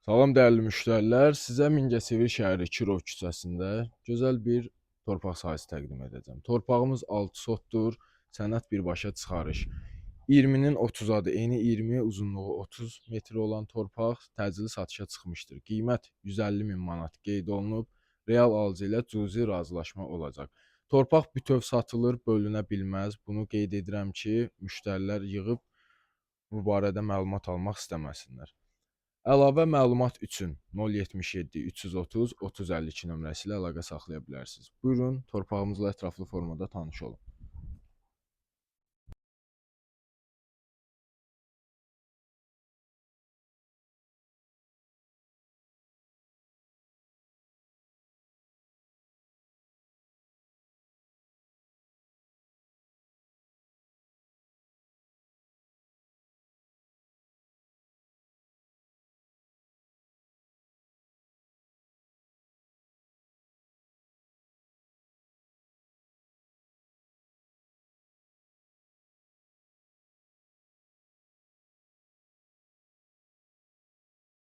Salam dəyərli müştərilər, sizə Mingəçevir şəhəri Kirov küçəsində gözəl bir torpaq sahəsi təqdim edəcəm. Torpağımız 6 sotdur, sənəd birbaşa çıxarış. 20-nin 30 adı, eni 20, uzunluğu 30 metr olan torpaq təcili satışa çıxmışdır. Qiymət 150 min manat qeyd olunub, real alıcı ilə cüzi razılaşma olacaq. Torpaq bütöv satılır, bölünə bilməz. Bunu qeyd edirəm ki, müştərilər yığıb bu barədə məlumat almaq istəməsinlər. Əlavə məlumat üçün 077 330 3052 nömrəsi ilə əlaqə saxlaya bilərsiniz. Buyurun, torpağımızla ətraflı formada tanış olun.